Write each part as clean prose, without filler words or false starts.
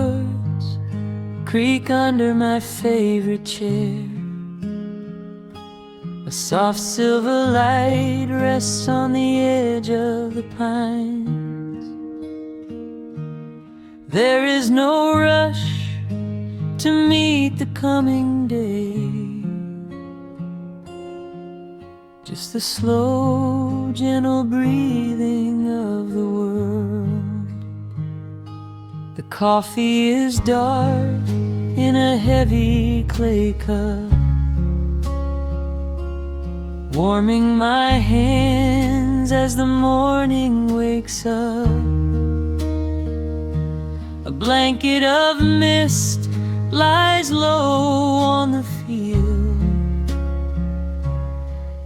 chords creak under my favorite chair. A soft silver light rests on the edge of the pines. There is no rush to meet the coming day, just the slow, gentle breathing of the world. The coffee is dark in a heavy clay cup, warming my hands as the morning wakes up. A blanket of mist lies low on the field,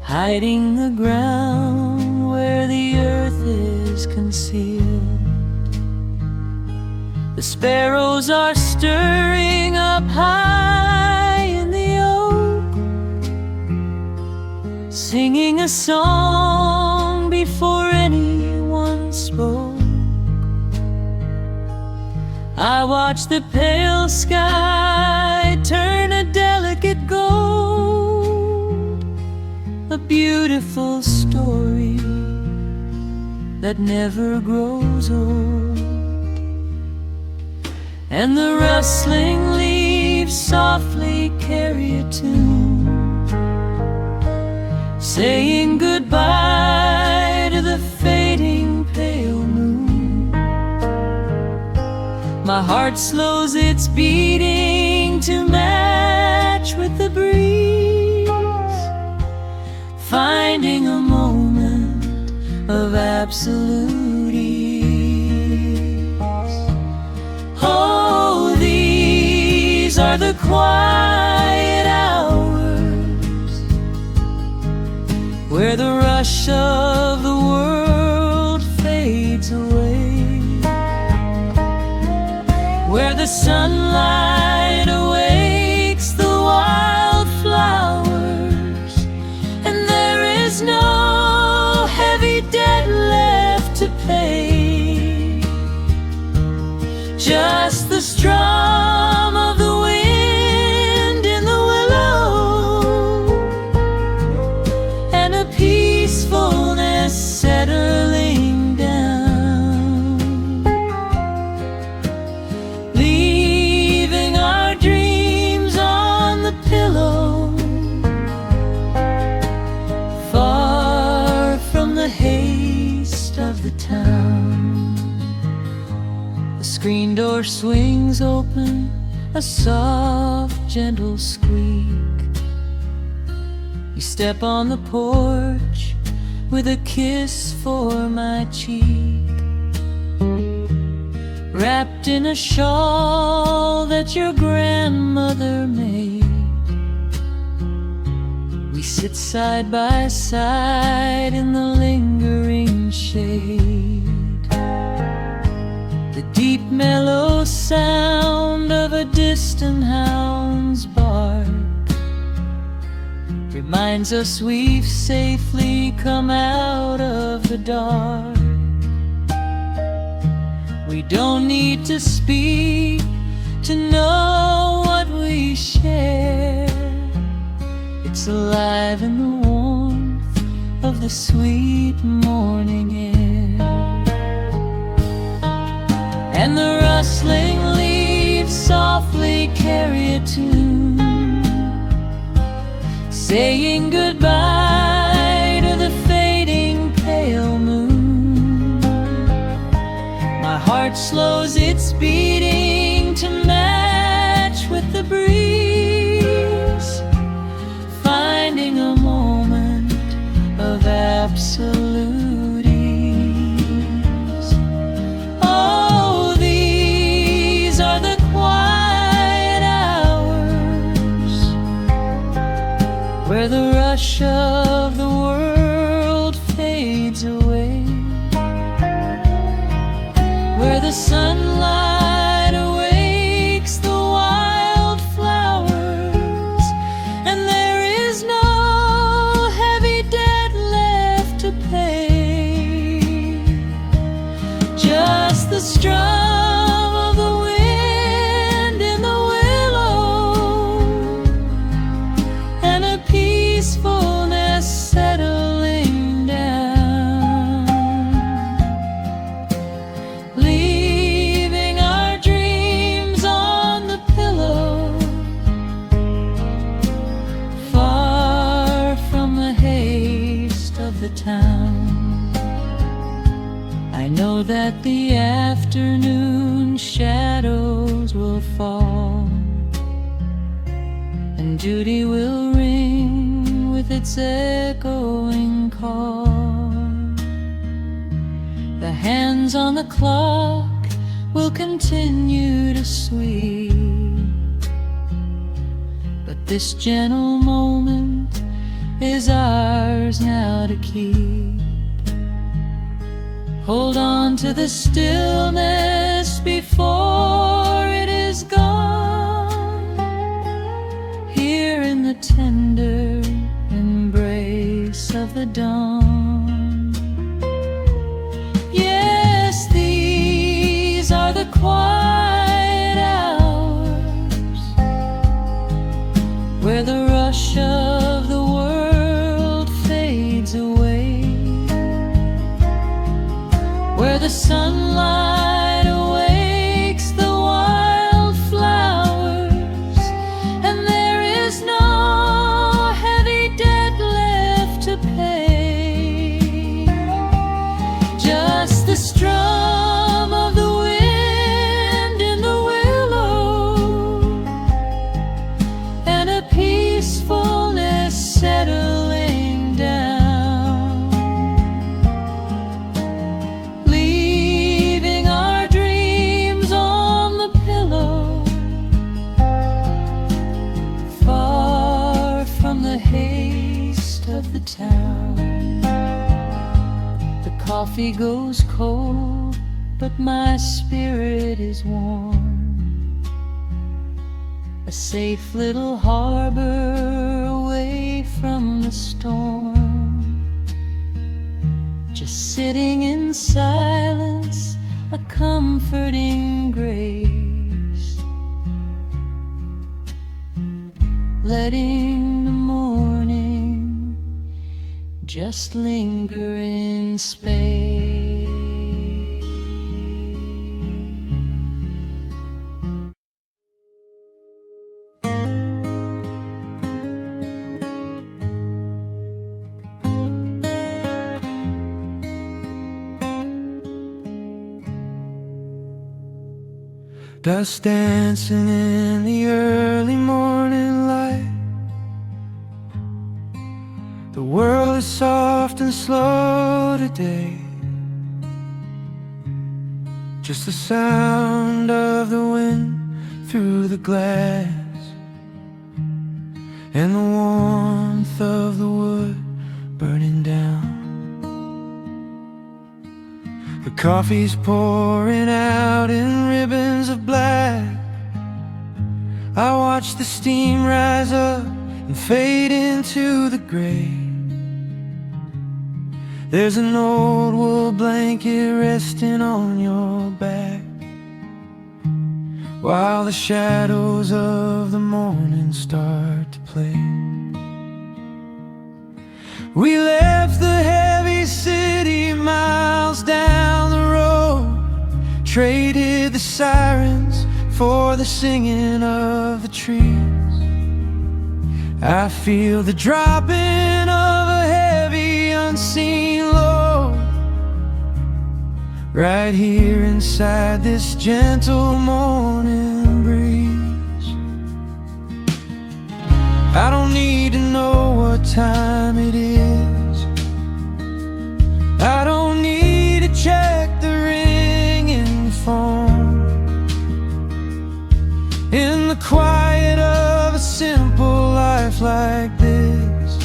hiding the ground where the earth is concealed. The sparrows are stirring up high in the oak, singing a song before anyone spoke. I watch the pale sky turn a delicate gold, a beautiful story that never grows old. And the rustling leaves softly carry a tune, saying goodbye to the fading pale moon. My heart slows its beating to match with the breeze, finding a moment of absolute ease. Oh, these are the quiet hours where the rush of the world fades away, where the sunlight awakes the wildflowers, and there is no heavy debt left to pay, just the strum of the wind in the willow, and a peacefulness settling down, leaving our dreams on the pillow, far from the haste of the town. The screen door swings open, a soft, gentle squeak. You step on the porch with a kiss for my cheek, wrapped in a shawl that your grandmother made. We sit side by side in the lingering shade. The deep mellow sound of a distant hound's bark reminds us we've safely come out of the dark. We don't need to speak to know what we share. It's alive in the warmth of the sweet morning air. And the rustling leaves softly carry a tune, saying goodbye to the fading pale moon. My heart slows its beating to match with the breeze, finding a moment of absolute ease. Oh, these are the quiet hours where the rush of the world fades away, where the sunlight awakes the wildflowers, and there is no heavy debt left to pay, just the strum of the wind and duty will ring with its echoing call. The hands on the clock will continue to sweep, but this gentle moment is ours now to keep. Hold on to the stillness before it is gone, here in the tender embrace of the dawn. Yes, these are the quiet hours where the rush of the world fades away, where the sunlight awakes the wildflowers, and there is no heavy debt left to pay. Just the strum of the wind in the willow, and a peacefulness settling down, leaving our dreams on the pillow, far from the haste of the town. The coffee goes cold, but my spirit is warm, a safe little harbor away from the storm. Just sitting in silence, a comforting grace, letting the morning just linger in space. Dust dancing in the early morning light. The world is soft and slow today. Just the sound of the wind through the glass, and the warmth of the wood burning down. The coffee's pouring out in ribbons of black. I watch the steam rise up and fade into the gray. There's an old wool blanket resting on your back, while the shadows of the morning start to play. We left the heavy city miles down the road, traded the sirens for the singing of the trees. I feel the dropping of a heavy unseen load right here inside this gentle morning breeze. I don't need to know what time it is. I don't need to check the ringing phone. In the quiet of a simple life like this,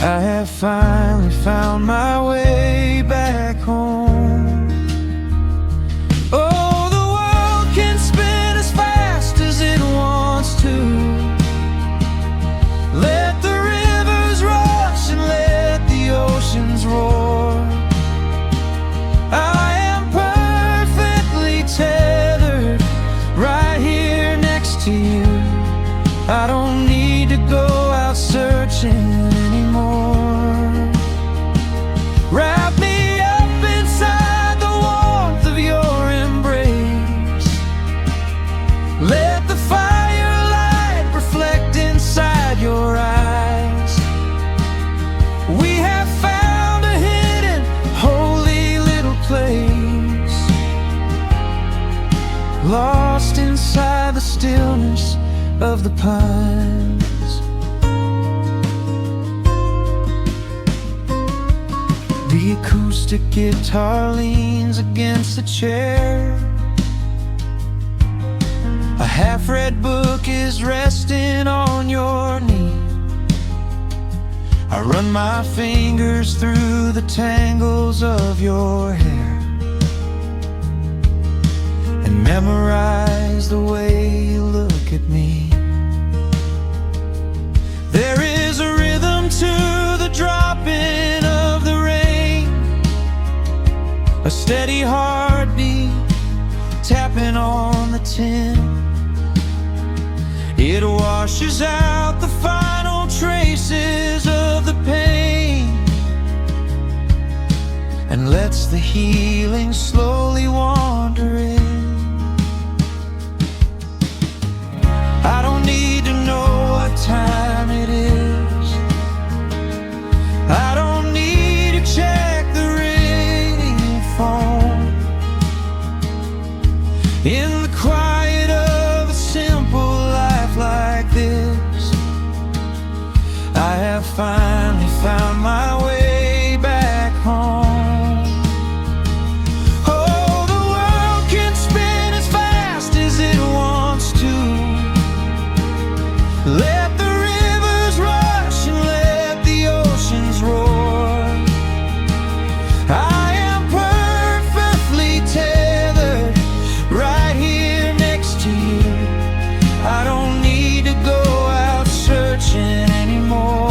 I have finally found my way back home. Oh, the world can spin as fast as it wants to. Let the rivers rush and let the oceans roar. I am perfectly tethered right here next to you. I don't need to go out searching anymore. Wrap me up inside the warmth of your embrace. Let the firelight reflect inside your eyes. We have found a hidden, holy little place, lost inside the stillness of the pines. The acoustic guitar leans against the chair. A half-read book is resting on your knee. I run my fingers through the tangles of your hair and memorize the way you look at me. There is a rhythm to the dropping of the rain, a steady heartbeat tapping on the tin. It washes out the final traces of the pain and lets the healing slowly wander in. I don't need to know what time it is. I don't need to check the ringing phone. In the quiet of a simple life like this, I have finally found my way back home. Oh, the world can spin as fast as it wants to. Let the rivers rush and let the oceans roar. I am perfectly tethered right here next to you. I don't need to go out searching anymore.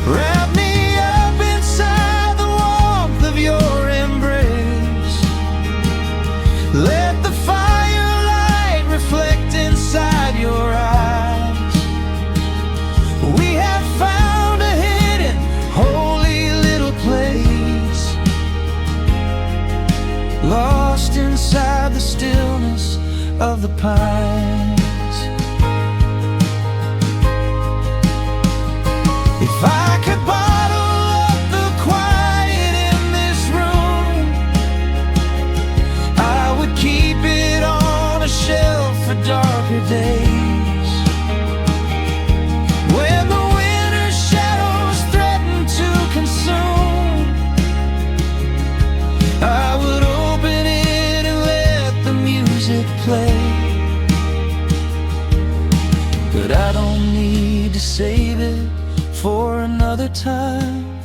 Wrap me up inside the warmth of your embrace. Let the firelight reflect inside your eyes. We have found a hidden, holy little place, lost inside the stillness of the pines. If I could bottle up the quiet in this room, I would keep it on a shelf for darker days. When the winter's shadows threaten to consume, I would open it and let the music play. But I don't need to save it for another time,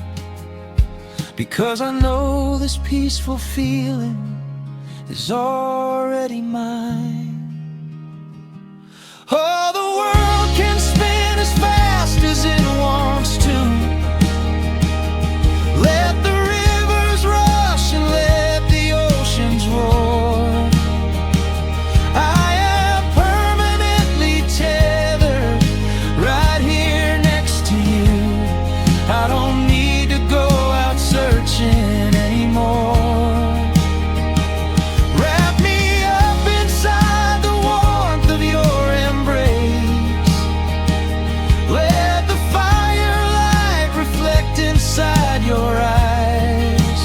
because I know this peaceful feeling is already mine. Oh, the world can spin as fast as it wants to. Let the rivers rush and let the oceans roar. I am permanently tethered right here next to you. I don't need to go out searching anymore. Wrap me up inside the warmth of your embrace. Let the firelight reflect inside your eyes.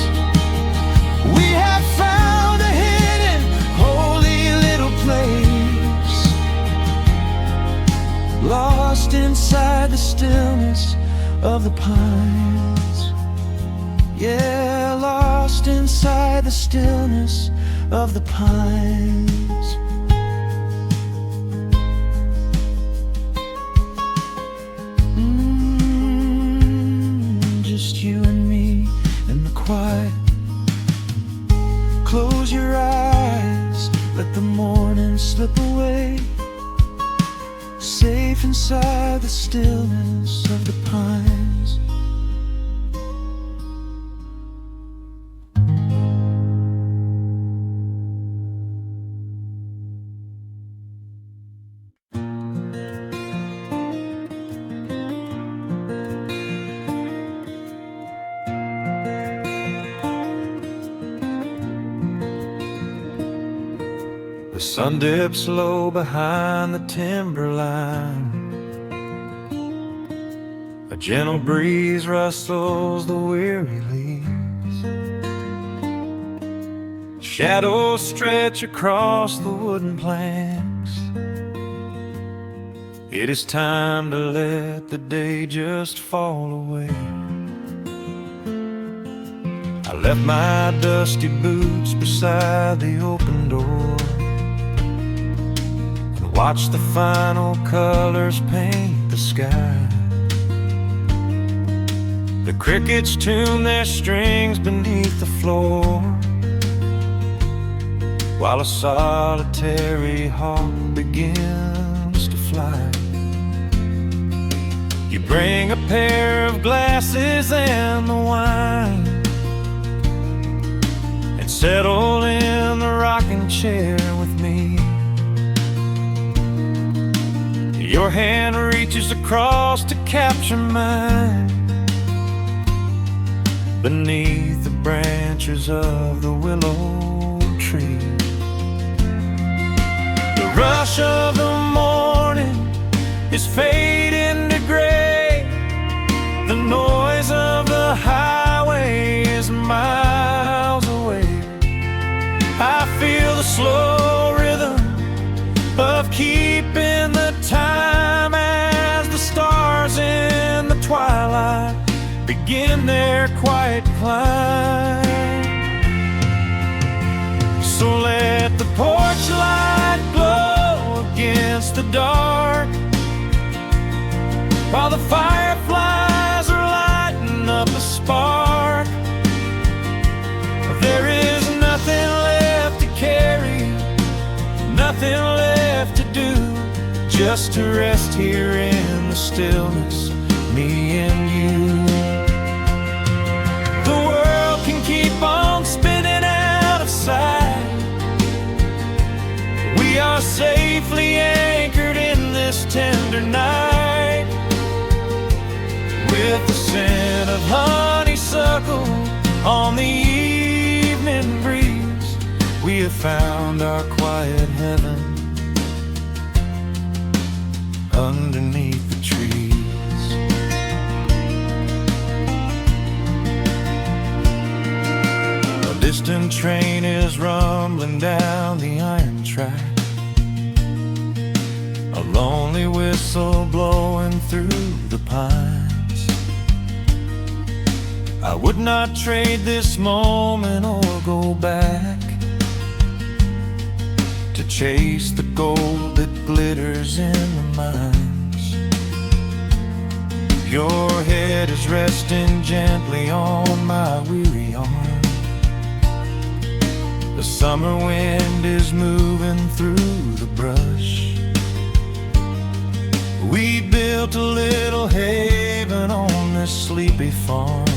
We have found a hidden, holy little place, lost inside the stillness of the pines. Yeah, lost inside the stillness of the pines. Just you and me in the quiet. Close your eyes, let the morning slip away, safe inside the stillness of the pines. The sun dips low behind the timberline. A gentle breeze rustles the weary leaves. Shadows stretch across the wooden planks. It is time to let the day just fall away. I left my dusty boots beside the open door and watched the final colors paint the sky. The crickets tune their strings beneath the floor, while a solitary hawk begins to fly. You bring a pair of glasses and the wine, and settle in the rocking chair with me. Your hand reaches across to capture mine beneath the branches of the willow tree. The rush of the morning is fading to gray. The noise of the highway is miles away. I feel the slow rhythm of keeping the time as the stars in the twilight begin their quiet climb. So let the porch light glow against the dark, while the fireflies are lighting up a spark. There is nothing left to carry, nothing left to do, just to rest here in the stillness, me and you. The world can keep on spinning out of sight. We are safely anchored in this tender night. With the scent of honeysuckle on the evening breeze, we have found our quiet heaven underneath the trees. A distant train is rumbling down the iron track, a lonely whistle blowing through the pines. I would not trade this moment or go back to chase the gold that glitters in the mines. Your head is resting gently on my weary arm. The summer wind is moving through the brush. We built a little haven on this sleepy farm,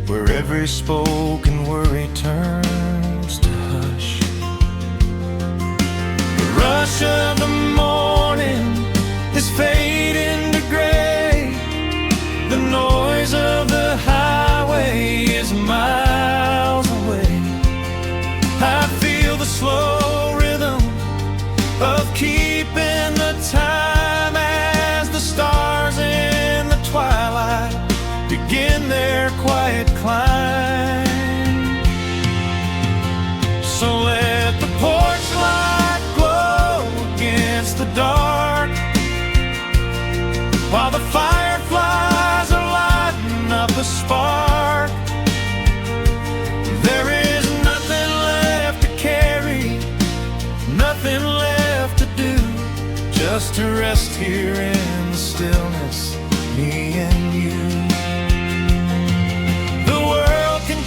where every spoken worry turns to hush. The rush of the morning is fading to gray. The noise of the highway is miles away. I feel the slow rhythm of keeping the time as the stars in the twilight begin their quiet climb. So let the porch light glow against the dark, while the fireflies are lighting up a spark. There is nothing left to carry, nothing left to do, just to rest here in the stillness, me and you.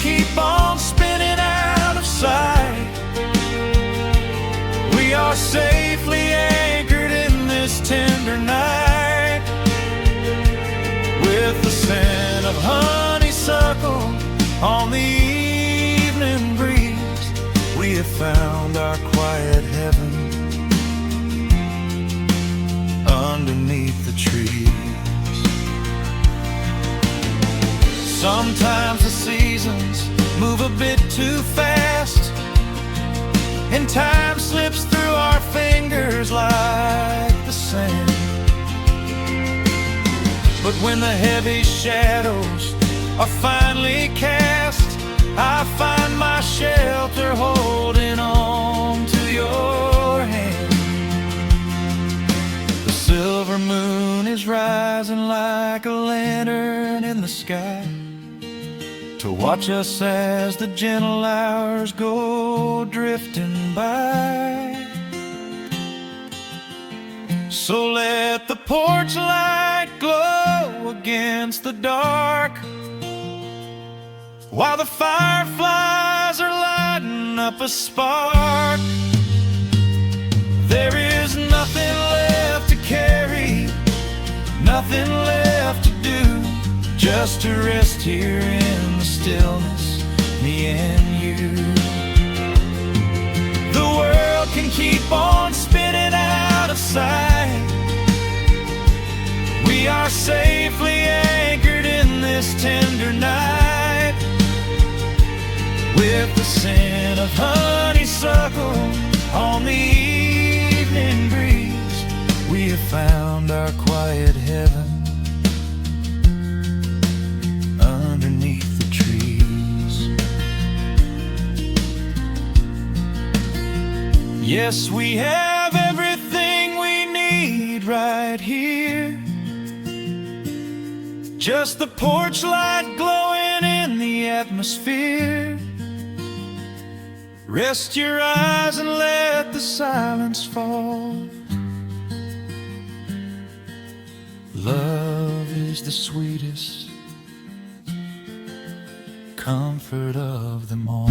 Keep on spinning out of sight. We are safely anchored in this tender night. With the scent of honeysuckle on the evening breeze, we have found our quiet heaven underneath the trees. Sometimes the seasons move a bit too fast, and time slips through our fingers like the sand. But when the heavy shadows are finally cast, I find my shelter holding on to your hand. sky, to watch us as the gentle hours go drifting by. So let the porch light glow against the dark, while the fireflies are lighting up a spark. There is nothing left to carry, nothing left to do, just to rest here in the stillness, me and you. The world can keep on spinning out of sight. We are safely anchored in this tender night, with the scent of honeysuckle on the evening breeze. We have found our quiet heaven underneath the trees. Yes, we have everything we need right here. Just the porch light glowing in the atmosphere. Rest your eyes and let the silence fall. Love is the sweetest comfort of them all.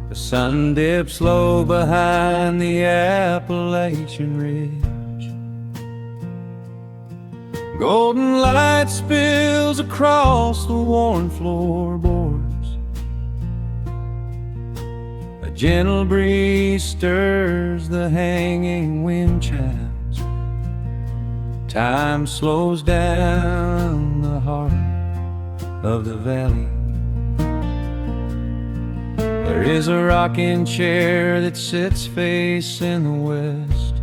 The sun dips low behind the Appalachian Ridge. Golden light spills across the worn floorboards. A gentle breeze stirs the hanging wind chimes. Time slows down the heart of the valley. There is a rocking chair that sits facing the west,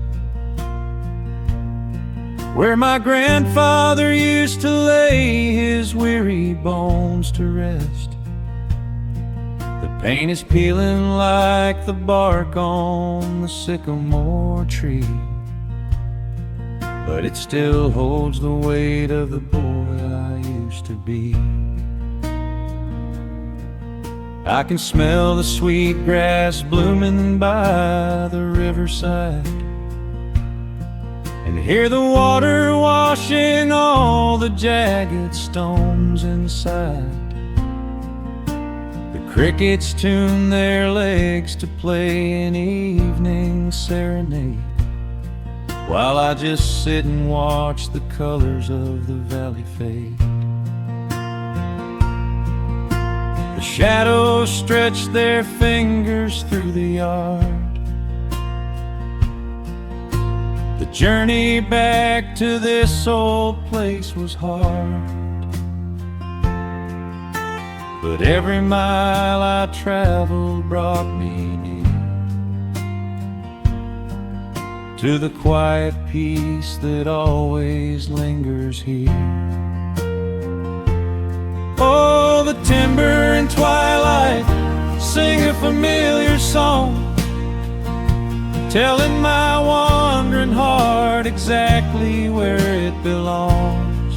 where my grandfather used to lay his weary bones to rest. The paint is peeling like the bark on the sycamore tree, but it still holds the weight of the boy I used to be. I can smell the sweet grass blooming by the riverside, and hear the water washing all the jagged stones inside. The crickets tune their legs to play an evening serenade, while I just sit and watch the colors of the valley fade. The shadows stretch their fingers through the yard. The journey back to this old place was hard, but every mile I traveled brought me near to the quiet peace that always lingers here. Oh, the timber and twilight sing a familiar song, telling my wandering heart exactly where it belongs.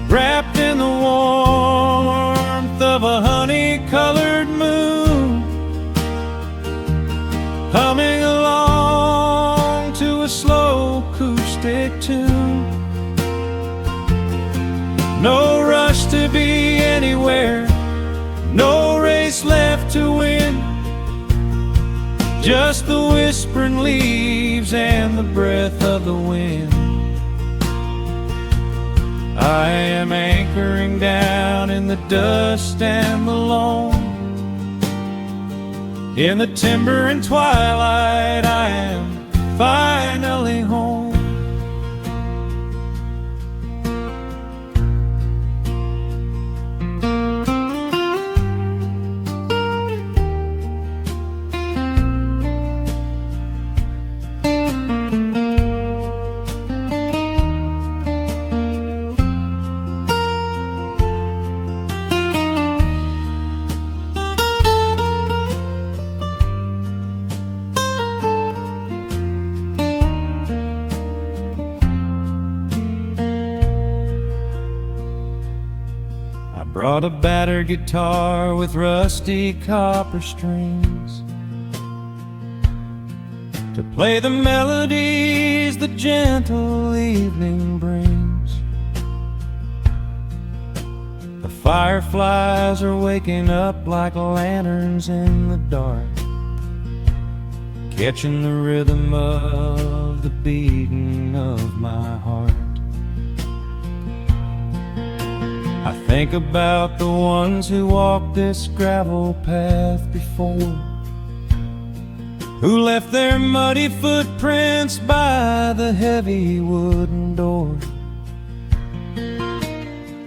Wrapped in the warmth of a honey-colored moon, humming along to a slow acoustic tune. No rush to be anywhere, no race left to win, just the whispering leaves and the breath of the wind. I am anchoring down in the dust and the loam. In the timber and twilight, I am finally home. Brought a battered guitar with rusty copper strings to play the melodies the gentle evening brings. The fireflies are waking up like lanterns in the dark, catching the rhythm of the beating of my heart. I think about the ones who walked this gravel path before, who left their muddy footprints by the heavy wooden door.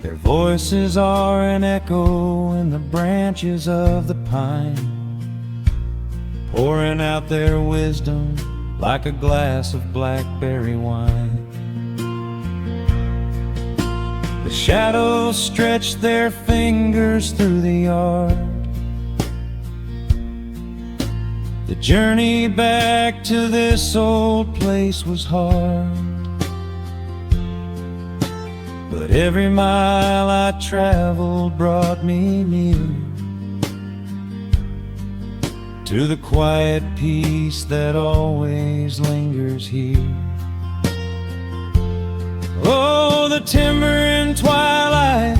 Their voices are an echo in the branches of the pine, pouring out their wisdom like a glass of blackberry wine. The shadows stretch their fingers through the yard. The journey back to this old place was hard, but every mile I traveled brought me near to the quiet peace that always lingers here. Oh, the timber and twilight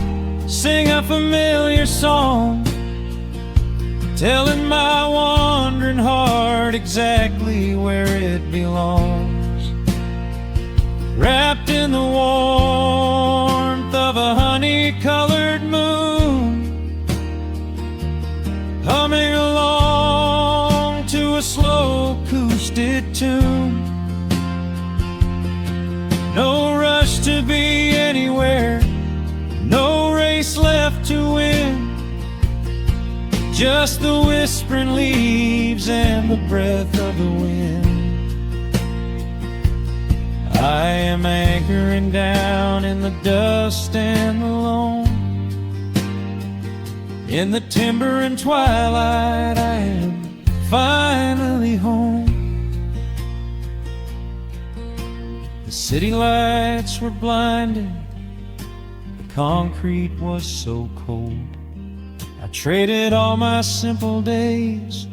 sing a familiar song, telling my wandering heart exactly where it belongs. Wrapped in the warmth of a honey-colored moon, humming along to a slow acoustic tune. No rush to be anywhere, no race left to win, just the whispering leaves and the breath of the wind. I am anchoring down in the dust and the loam. In the timber and twilight, I am finally home. The city lights were blinding, the concrete was so cold. I traded all my simple days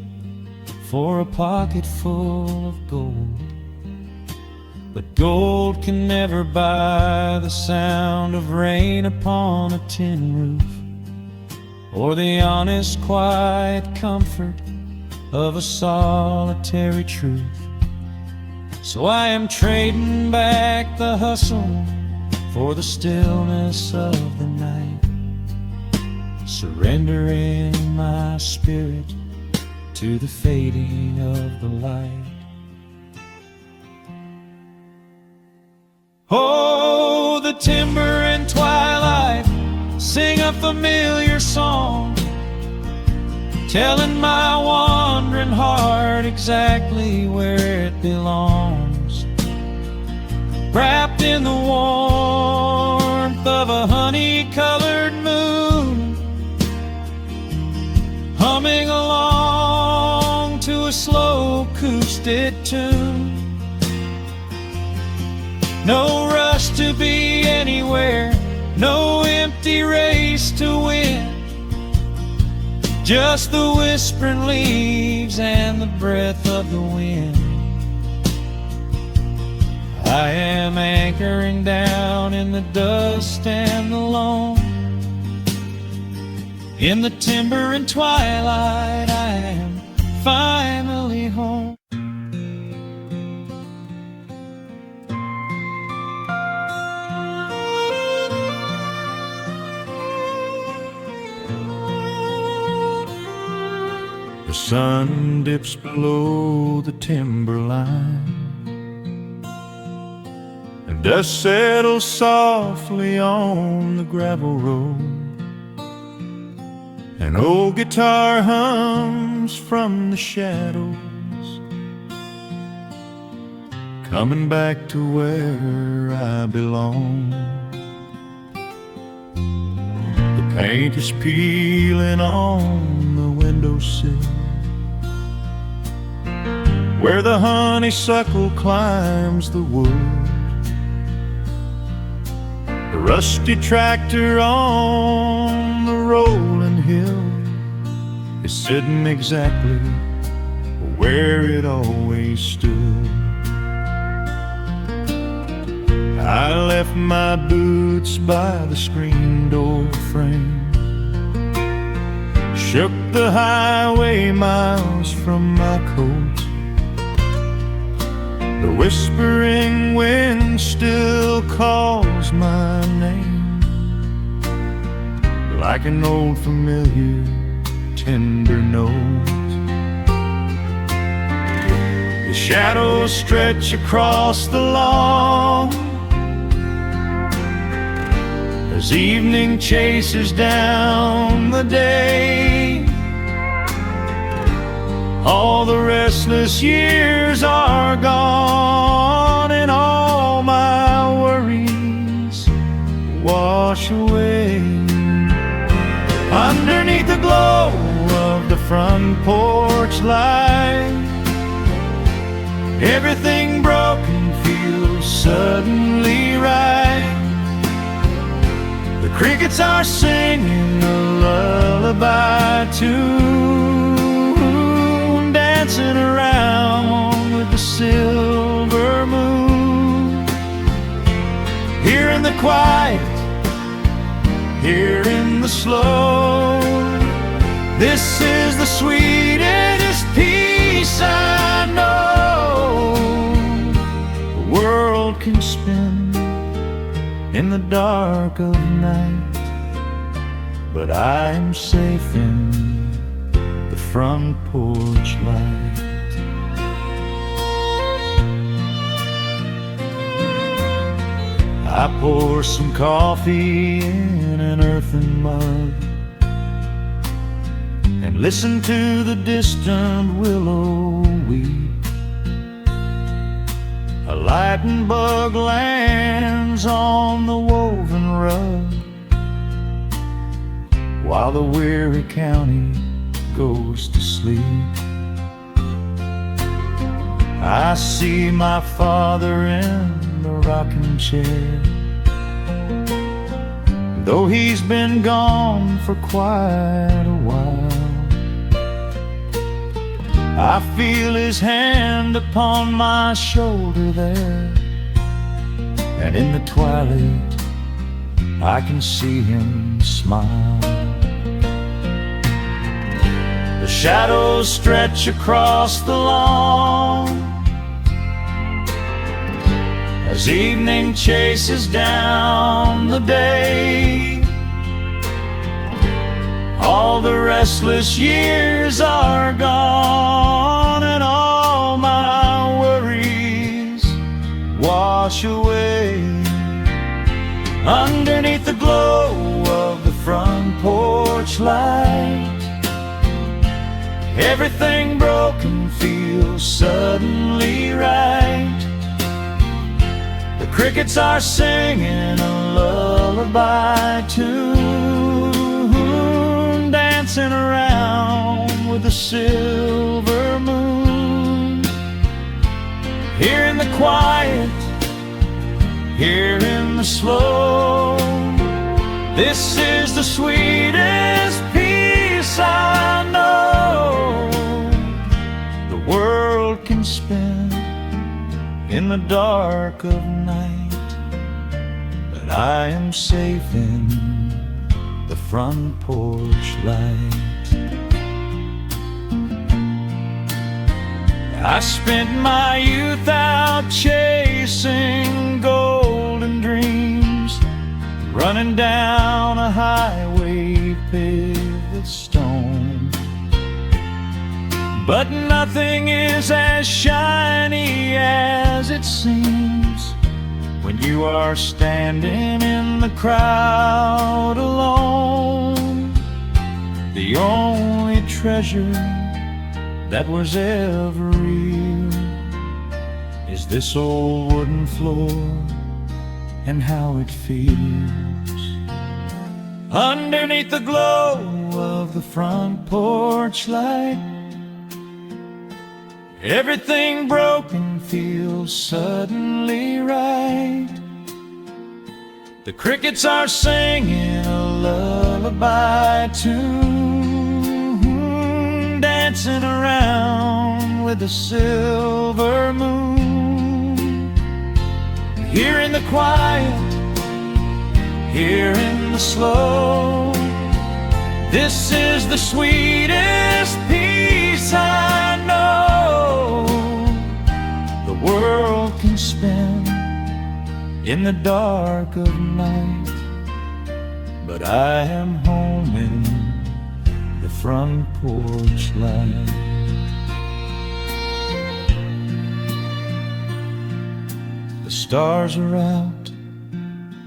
for a pocket full of gold. But gold can never buy the sound of rain upon a tin roof, or the honest, quiet comfort of a solitary truth. So I am trading back the hustle for the stillness of the night, surrendering my spirit to the fading of the light. Oh, the timber and twilight sing a familiar song, telling my wandering heart exactly where it belongs. Wrapped in the warmth of a honey-colored moon, humming along to a slow acoustic tune. No rush to be anywhere, no empty race to win, just the whispering leaves and the breath of the wind. I am anchoring down in the dust and the loam. In the timber and twilight, I am finally home. sun dips below the timberline, and dust settles softly on the gravel road. An old guitar hums from the shadows, coming back to where I belong. The paint is peeling on the windowsill, where the honeysuckle climbs the wood. The rusty tractor on the rolling hill is sitting exactly where it always stood. I left my boots by the screen door frame, shook the highway miles from my coat. The whispering wind still calls my name, like an old familiar tender note. The shadows stretch across the lawn as evening chases down the day. All the restless years are gone, and all my worries wash away. Underneath the glow of the front porch light, everything broken feels suddenly right. The crickets are singing a lullaby tune, dancing around with the silver moon. Here in the quiet, here in the slow, this is the sweetest peace I know. The world can spin in the dark of night, but I'm safe in the front porch light. I pour some coffee in an earthen mug and listen to the distant willow weep. A lightning bug lands on the woven rug, while the weary county goes to sleep. I see my father in the rocking chair, though he's been gone for quite a while. I feel his hand upon my shoulder there, and in the twilight I can see him smile. The shadows stretch across the lawn as evening chases down the day. All the restless years are gone, and all my worries wash away. Underneath the glow of the front porch light, everything broken feels suddenly right. The crickets are singing a lullaby tune, dancing around with the silver moon. Here in the quiet, here in the slow, this is the sweetest peace I know. The world can spin in the dark of night, but I am safe in the front porch light. I spent my youth out chasing golden dreams, running down a highway paved with stone. but nothing is as shiny as it seems when you are standing in the crowd alone. The only treasure that was ever real is this old wooden floor and how it feels underneath the glow of the front porch light. Everything broken feels suddenly right. The crickets are singing a lullaby tune, dancing around with the silver moon. Here in the quiet, here in the slow, this is the sweetest peace I know the world can spend in the dark of night. But I am home in the front porch light. The stars are out,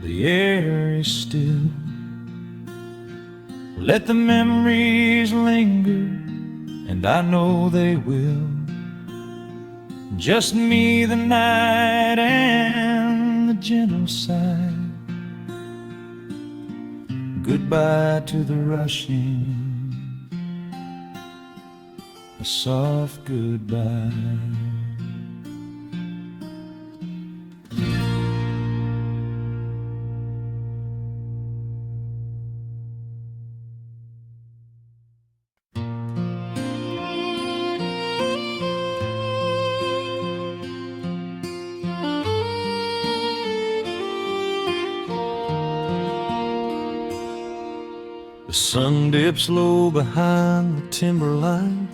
the air is still. Let the memories linger, and I know they will. Just me, the night, and the gentle sigh. Goodbye to the rushing, a soft goodbye. The sun dips low behind the timberline.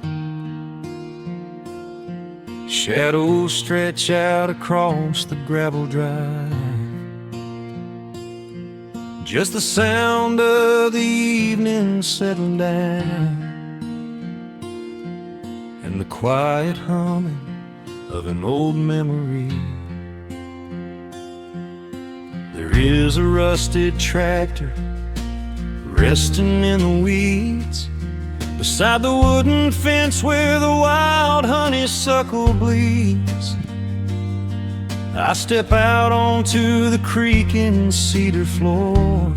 Shadows stretch out across the gravel drive. Just the sound of the evening settling down, and the quiet humming of an old memory. There is a rusted tractor resting in the weeds beside the wooden fence where the wild honeysuckle bleeds. I step out onto the creaking cedar floor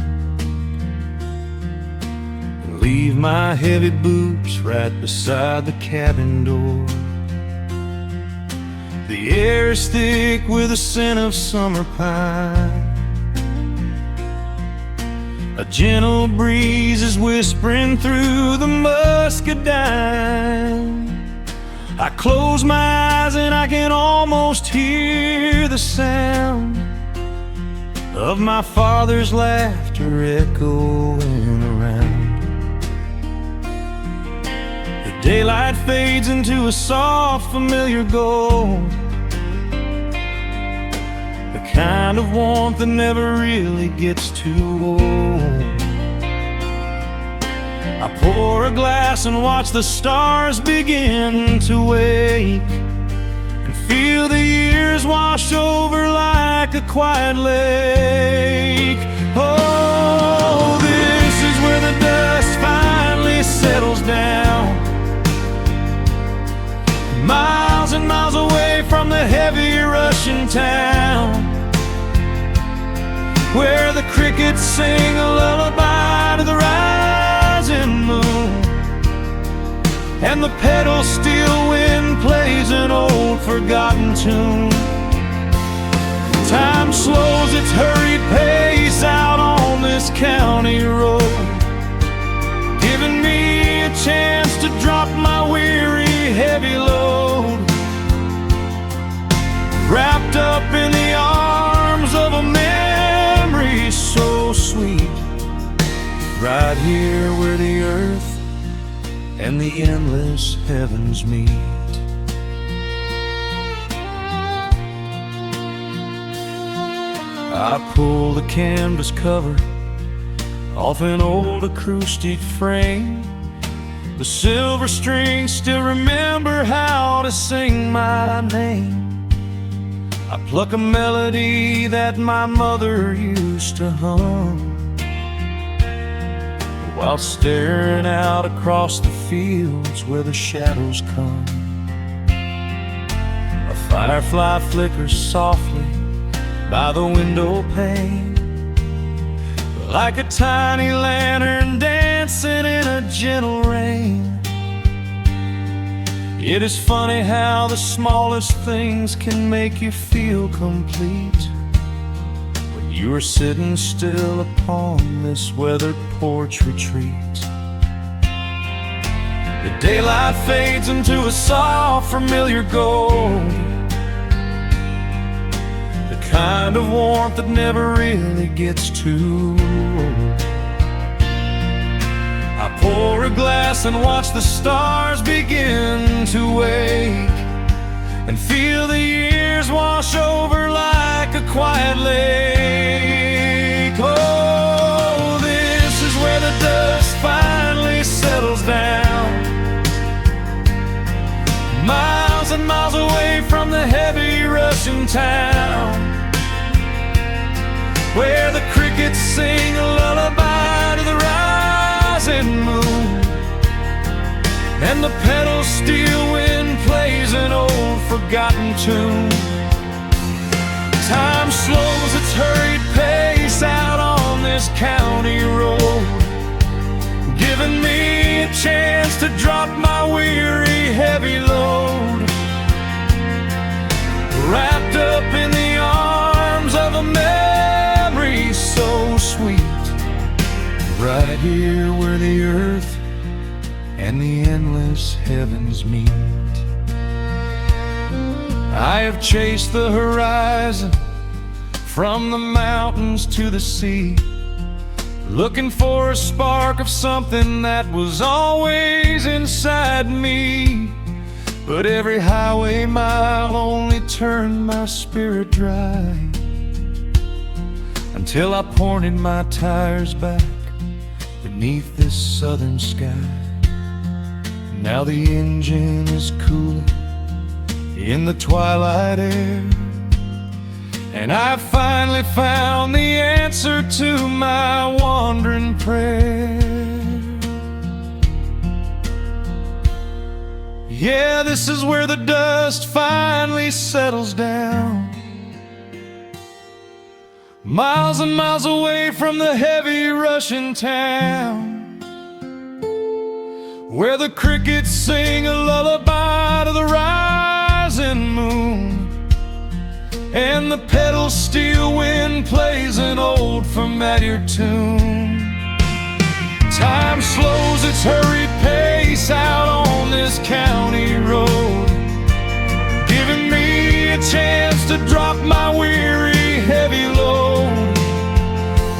and leave my heavy boots right beside the cabin door. The air is thick with the scent of summer pine. A gentle breeze is whispering through the muscadine. I close my eyes and I can almost hear the sound of my father's laughter echoing around. The daylight fades into a soft, familiar gold, the kind of warmth that never really gets too old. I pour a glass and watch the stars begin to wake, and feel the years wash over like a quiet lake. Oh, this is where the dust finally settles down, miles and miles away from the heavy Russian town, where the crickets sing a lullaby to the rising moon, and the pedal steel wind plays an old forgotten tune. Time slows its hurried pace out on this county road, giving me a chance to drop my weary heavy load, wrapped up in the arms of a memory so sweet, right here where the earth and the endless heavens meet. I pull the canvas cover off an old acoustic frame The silver strings still remember how to sing my name. I pluck a melody that my mother used to hum while staring out across the fields where the shadows come. A firefly flickers softly by the window pane, like a tiny lantern dancing in a gentle rain. It is funny how the smallest things can make you feel complete when you are sitting still upon this weathered porch retreat. The daylight fades into a soft, familiar gold, the kind of warmth that never really gets too old. I pour a glass and watch the stars begin to wake, and feel the years wash over like a quiet lake. Oh, this is where the dust finally settles down, miles and miles away from the heavy rushing town, where the crickets sing a lullaby to the rising moon, and the pedal steel wind plays an old forgotten tune. Time slows its hurried pace out on this county road, giving me a chance to drop my weary heavy load, wrapped up in the arms of a memory so sweet, right here where the earth and the endless heavens meet. I have chased the horizon from the mountains to the sea, looking for a spark of something that was always inside me. But every highway mile only turned my spirit dry, until I pointed my tires back beneath this southern sky. Now the engine is cooling in the twilight air, and I've finally found the answer to my wandering prayer. Yeah, this is where the dust finally settles down, miles and miles away from the heavy rushing town, where the crickets sing a lullaby to the rising moon, and the pedal steel wind plays an old familiar tune. Time slows its hurried pace out on this county road, giving me a chance to drop my weary heavy load.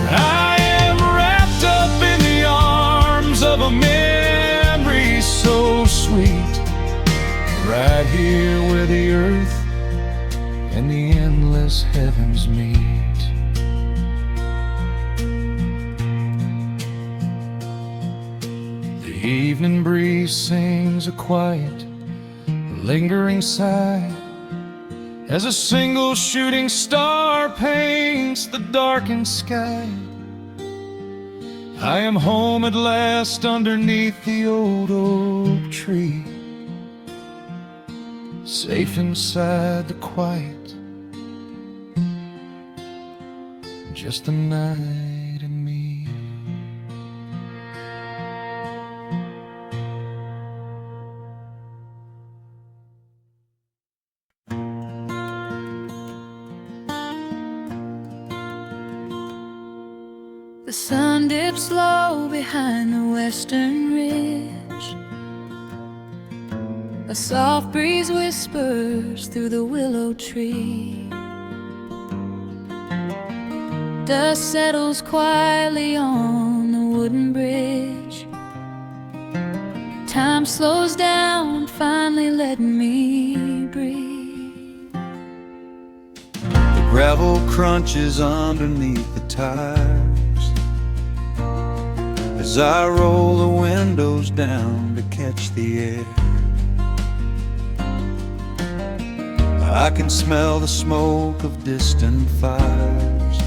I am wrapped up in the arms of a memory so sweet, right here where the earth and the endless heavens meet. The evening breeze sings a quiet, lingering sigh as a single shooting star paints the darkened sky. I am home at last underneath the old oak tree, safe inside the quiet, just the night and me. The sun dips low behind the western ridge, a soft breeze whispers through the willow tree. Dust settles quietly on the wooden bridge. Time slows down, finally letting me breathe. The gravel crunches underneath the tires as I roll the windows down to catch the air. I can smell the smoke of distant fires,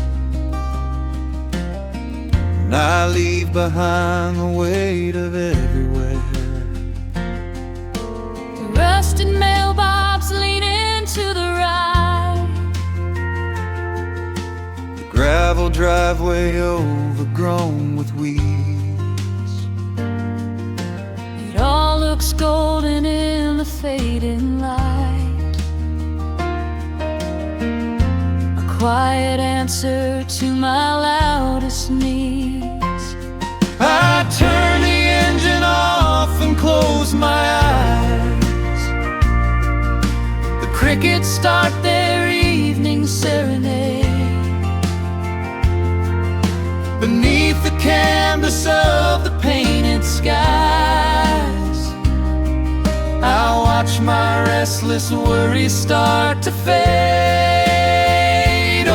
and I leave behind the weight of everywhere. The rusted mailbox leaning to the right, The gravel driveway overgrown with weeds. it all looks golden in the fading light. Quiet answer to my loudest needs. I turn the engine off and close my eyes. The crickets start their evening serenade. Beneath the canvas of the painted skies, I watch my restless worries start to fade. Oh,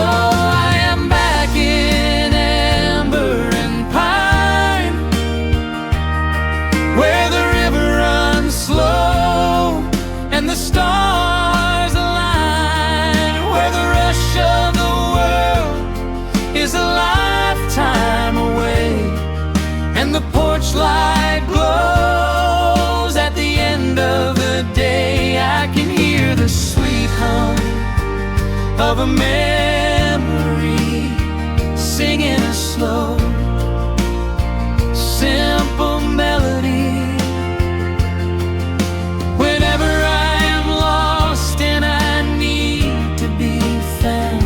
I am back in amber and pine, where the river runs slow and the stars align, where the rush of the world is a lifetime away, and the porch light glows at the end of the day. I can hear the sweet hum of a memory singing a slow, simple melody. Whenever I am lost and I need to be found,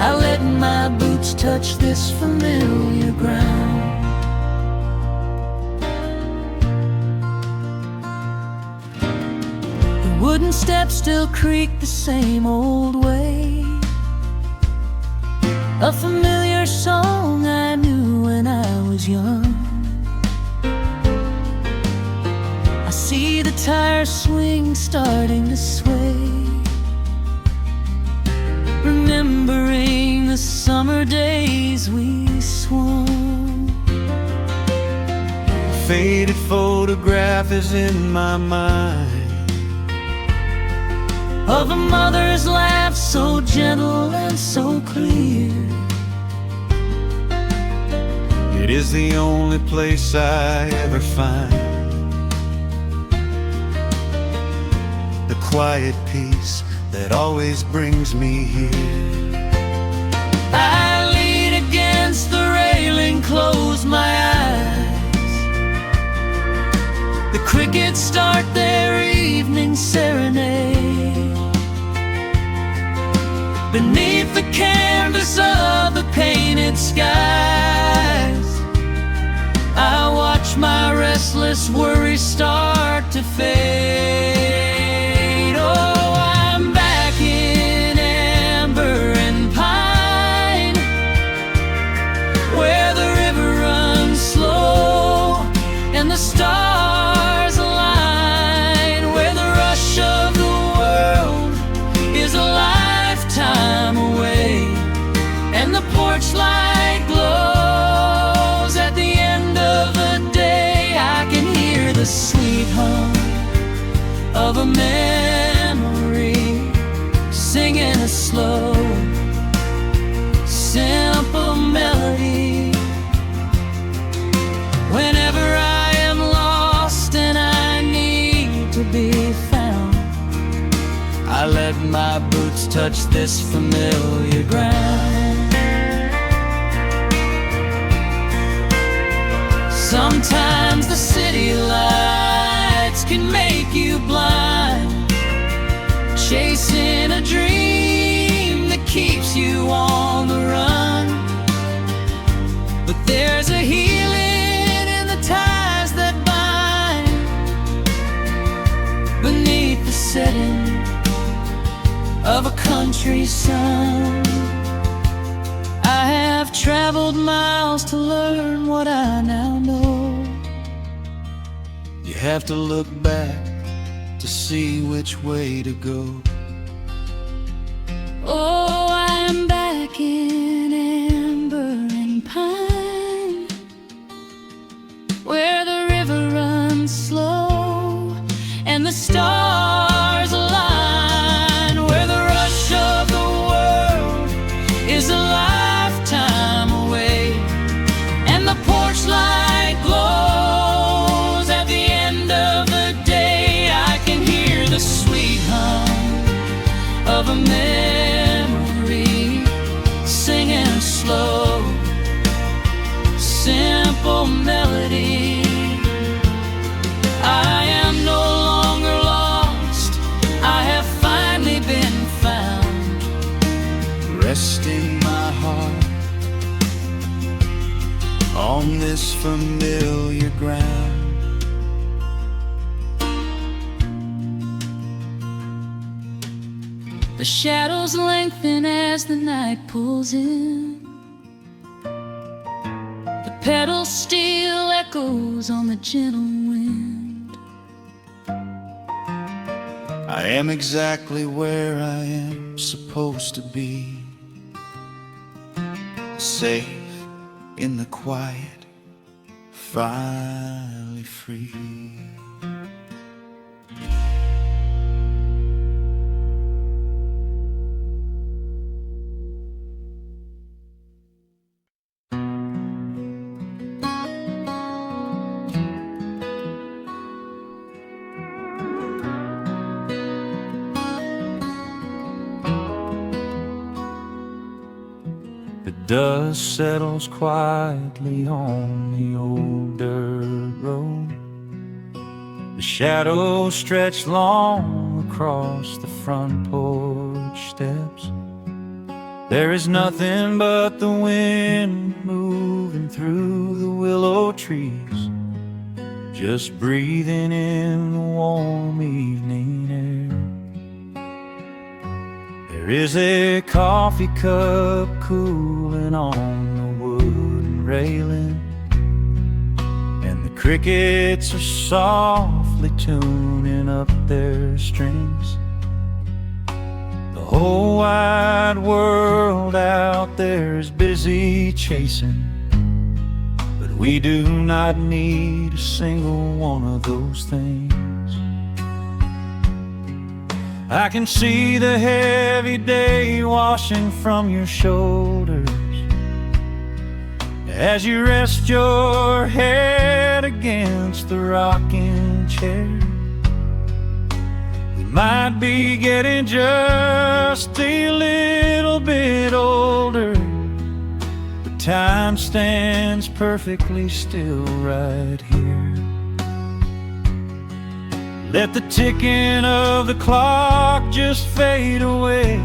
I let my boots touch this familiar ground. The wooden steps still creak the same old way, a familiar song I knew when I was young. I see the tires swing starting to sway, remembering the summer days we swung. A faded photograph is in my mind, of a mother's laugh so gentle and so clear. It is the only place I ever find the quiet peace that always brings me here. I lean against the railing, close my eyes. The crickets start their evening serenade. Beneath the canvas of the painted skies, I watch my restless worries start to fade. Oh, I'm back in amber and pine, where the river runs slow and the stars align, where the rush of the world is a lifetime away, and the porch light glows at the end of the day. I can hear the sweet hum of a memory singing a slow, simple melody. Whenever I am lost and I need to be found, I let my boots touch this familiar ground. Sometimes the city lights can make you blind, chasing a dream that keeps you on the run. But there's a healing in the ties that bind beneath the setting of a country sun. I have traveled miles to learn what I now know. You have to look back to see which way to go. Oh, I'm back in amber and pine, a memory, singing a slow, simple melody. I am no longer lost, I have finally been found, resting my heart on this familiar ground. The shadows lengthen as the night pulls in. The pedal steel echoes on the gentle wind. I am exactly where I am supposed to be, safe in the quiet, finally free. The dust settles quietly on the old dirt road. The shadows stretch long across the front porch steps. There is nothing but the wind moving through the willow trees, just breathing in the warm evening air. There is a coffee cup cooling on the wooden railing, and the crickets are softly tuning up their strings. The whole wide world out there is busy chasing, but we do not need a single one of those things. I can see the heavy day washing from your shoulders as you rest your head against the rocking chair. We might be getting just a little bit older, but time stands perfectly still right here. Let the ticking of the clock just fade away.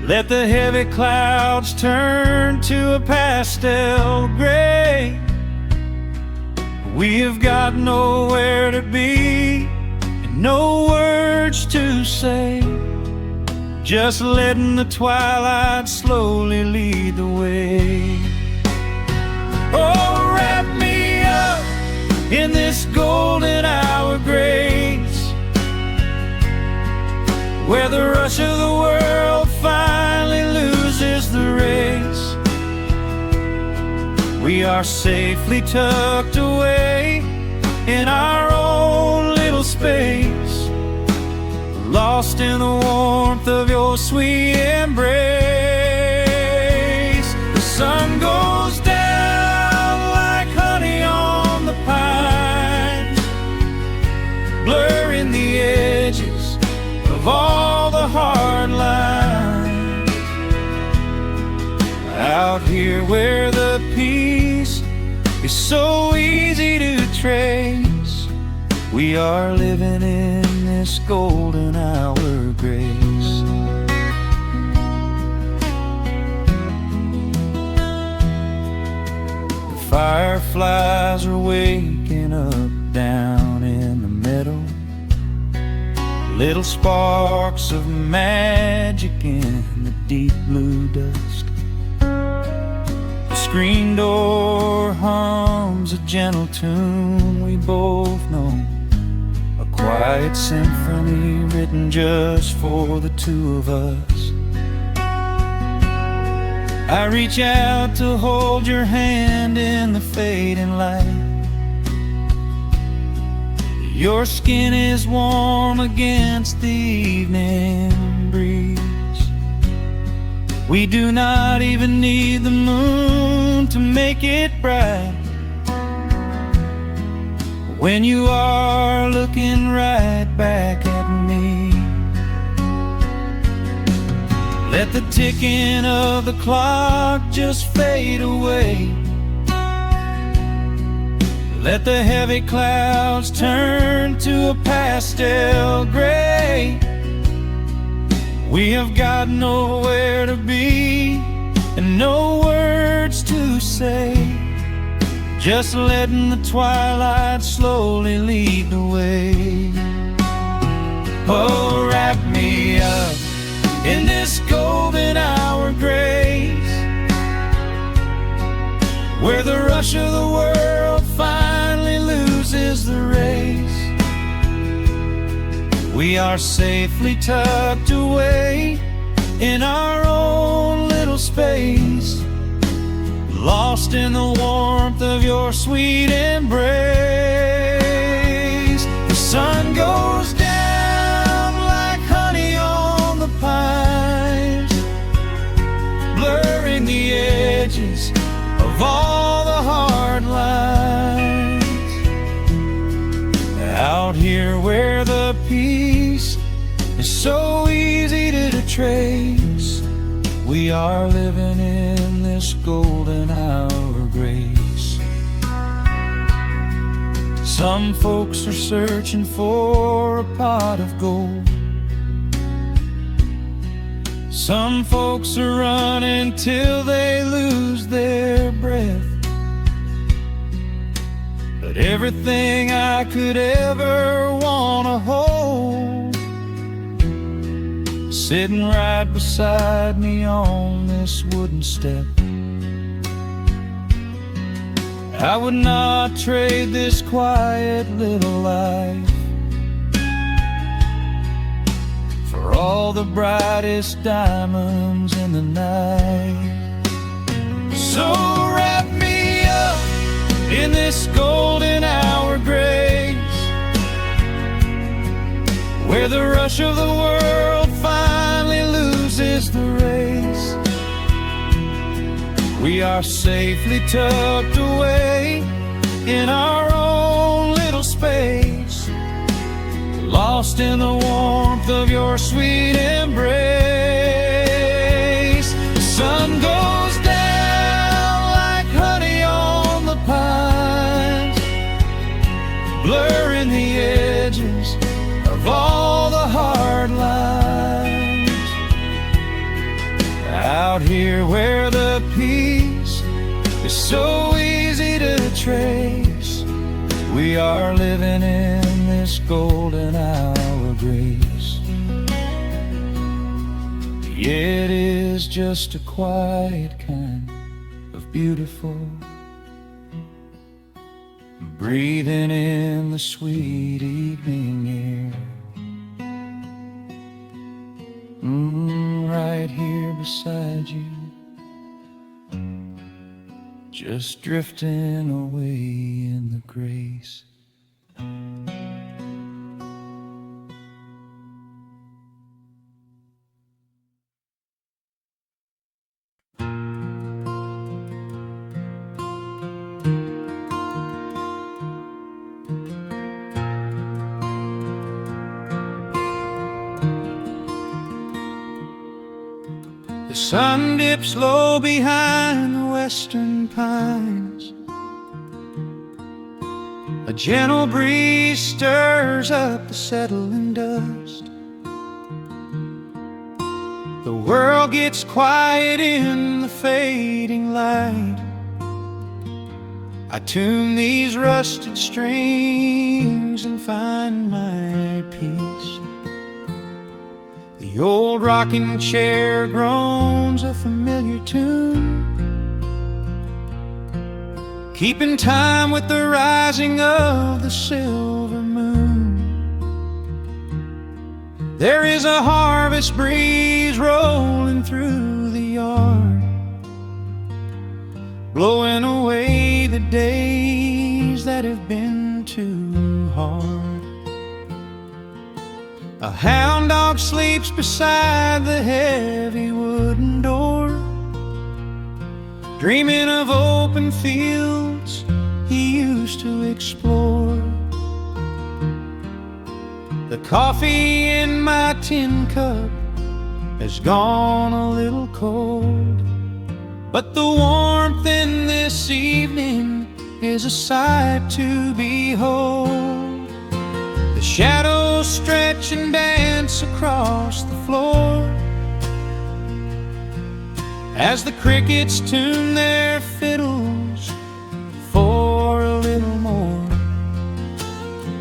Let the heavy clouds turn to a pastel gray. We have got nowhere to be and no words to say, just letting the twilight slowly lead the way. Oh, wrap me up in this golden hour grace, where the rush of the world finally loses the race. We are safely tucked away in our own little space, lost in the warmth of your sweet embrace. The sun goes down like honey on the pines, blurring the edges of all the hard lines. Out here where the peace is so easy to trace, we are living in this golden hour grace. The fireflies are waking up down in the meadow, little sparks of magic in the deep blue dusk. The screen door hums a gentle tune we both know, a quiet symphony written just for the two of us. I reach out to hold your hand in the fading light. Your skin is warm against the evening breeze. We do not even need the moon to make it bright, when you are looking right back at me. Let the ticking of the clock just fade away. Let the heavy clouds turn to a pastel gray. We have got nowhere to be and no words to say, just letting the twilight slowly lead the way. Oh, wrap me up in this golden hour grace, where the rush of the world finally loses the race. We are safely tucked away in our own little space, lost in the warmth of your sweet embrace. The sun goes down like honey on the pines, blurring the edges of all the hard lines. Out here where the peace is so easy to trace, we are living in this golden hour grace. Some folks are searching for a pot of gold, some folks are running till they lose their breath. But everything I could ever wanna hold, sitting right beside me on this wooden step. I would not trade this quiet little life for all the brightest diamonds in the night. So wrap me up in this golden hour grace, where the rush of the world finally loses the race. We are safely tucked away in our own little space, lost in the warmth of your sweet embrace. The sun goes down like honey on the pines, blurring the edges of all the hard lines. Out here where the peace is so easy to trace, we are living in this golden hour grace. It is just a quiet kind of beautiful, breathing in the sweet evening air. Right here beside you, just drifting away in the grace. The sun dips low behind the western pines, a gentle breeze stirs up the settling dust. The world gets quiet in the fading light. I tune these rusted strings and find my peace. The old rocking chair groans a familiar tune, keeping time with the rising of the silver moon. There is a harvest breeze rolling through the yard, blowing away the days that have been too hard. A hound dog sleeps beside the heavy wooden door, dreaming of open fields he used to explore. The coffee in my tin cup has gone a little cold, but the warmth in this evening is a sight to behold. The shadows stretch and dance across the floor as the crickets tune their fiddles for a little more.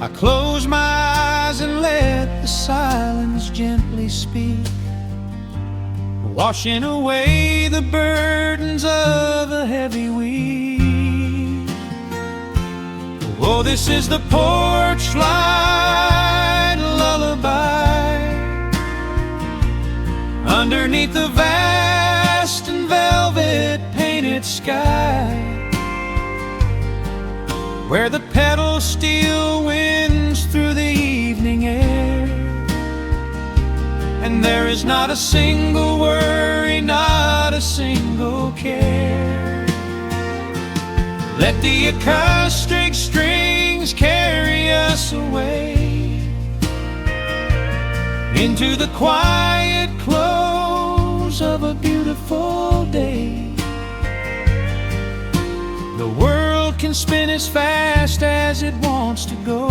I close my eyes and let the silence gently speak, washing away the burdens of a heavy week. Oh, this is the porch light lullaby underneath the vast and velvet painted sky, where the pedal steel winds through the evening air, and there is not a single worry, not a single care. Let the acoustic strings carry us away into the quiet close of a beautiful day. The world can spin as fast as it wants to go.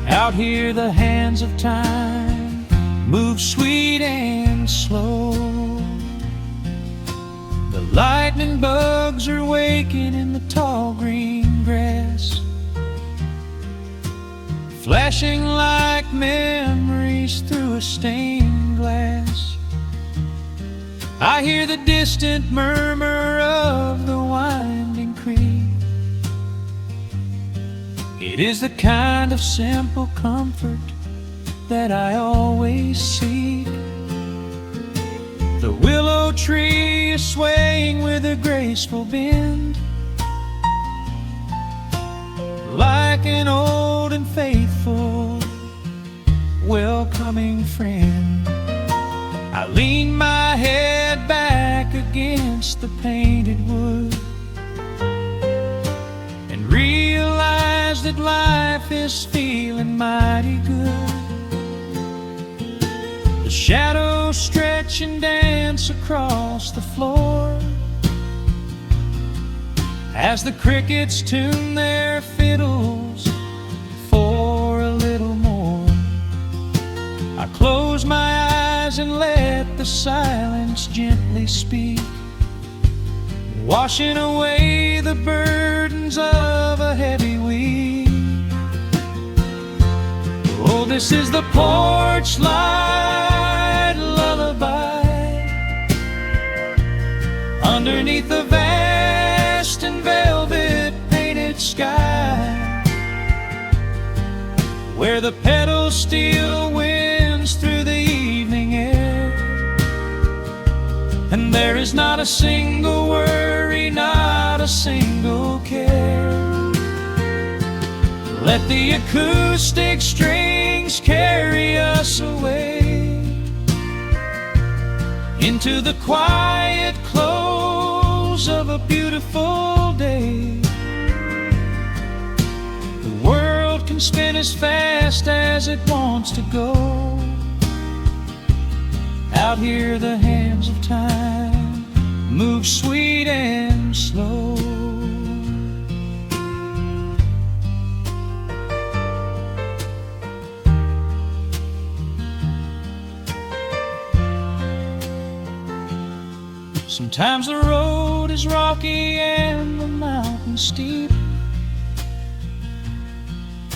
Out here the hands of time move sweet and slow. The lightning bugs are waking in the tall green grass, flashing like memories through a stained glass. I hear the distant murmur of the winding creek. It is the kind of simple comfort that I always seek. The willow tree is swaying with a graceful bend, like an old and faithful welcoming friend. I lean my head back against the painted wood and realize that life is feeling mighty good. The shadows stretch and dance across the floor as the crickets tune their fiddles for a little more. I close my eyes and let the silence gently speak, washing away the burdens of a heavy week. Oh, this is the porch light lullaby underneath the vast and velvet painted sky, where the pedal steel winds through the evening air, and there is not a single worry, not a single care. Let the acoustic strings carry us away into the quiet close of a beautiful day. The world can spin as fast as it wants to go. Out here the hands of time move sweet and slow. Sometimes the road is rocky and the mountain steep.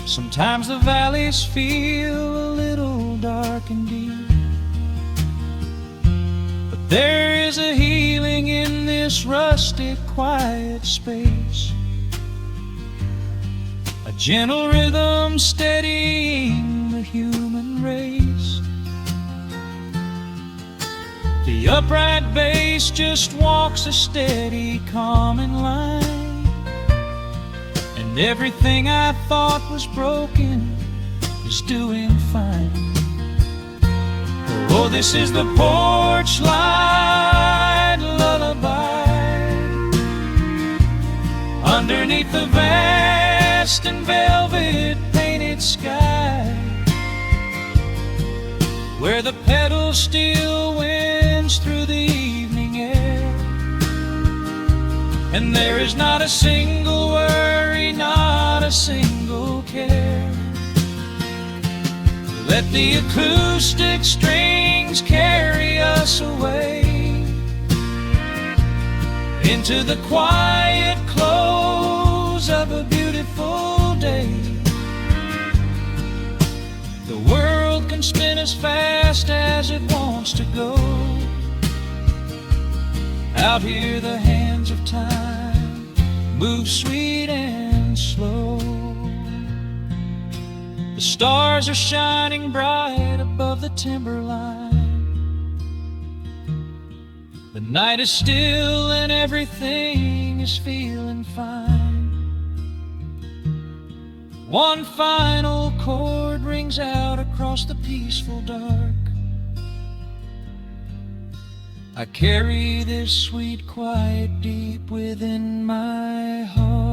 Sometimes the valleys feel a little dark and deep. But there is a healing in this rustic, quiet space, a gentle rhythm steadying the human race. The upright bass just walks a steady, calming line, and everything I thought was broken is doing fine. Oh, this is the porch light lullaby underneath the vast and velvet painted sky, where the pedal steel winds through the evening air, and there is not a single worry, not a single care. Let the acoustic strings carry us away into the quiet close of a beautiful day. The world can spin as fast as it wants to go. Out here the hands of time move sweet and slow. The stars are shining bright above the timberline. The night is still and everything is feeling fine. One final chord rings out across the peaceful dark. I carry this sweet quiet deep within my heart.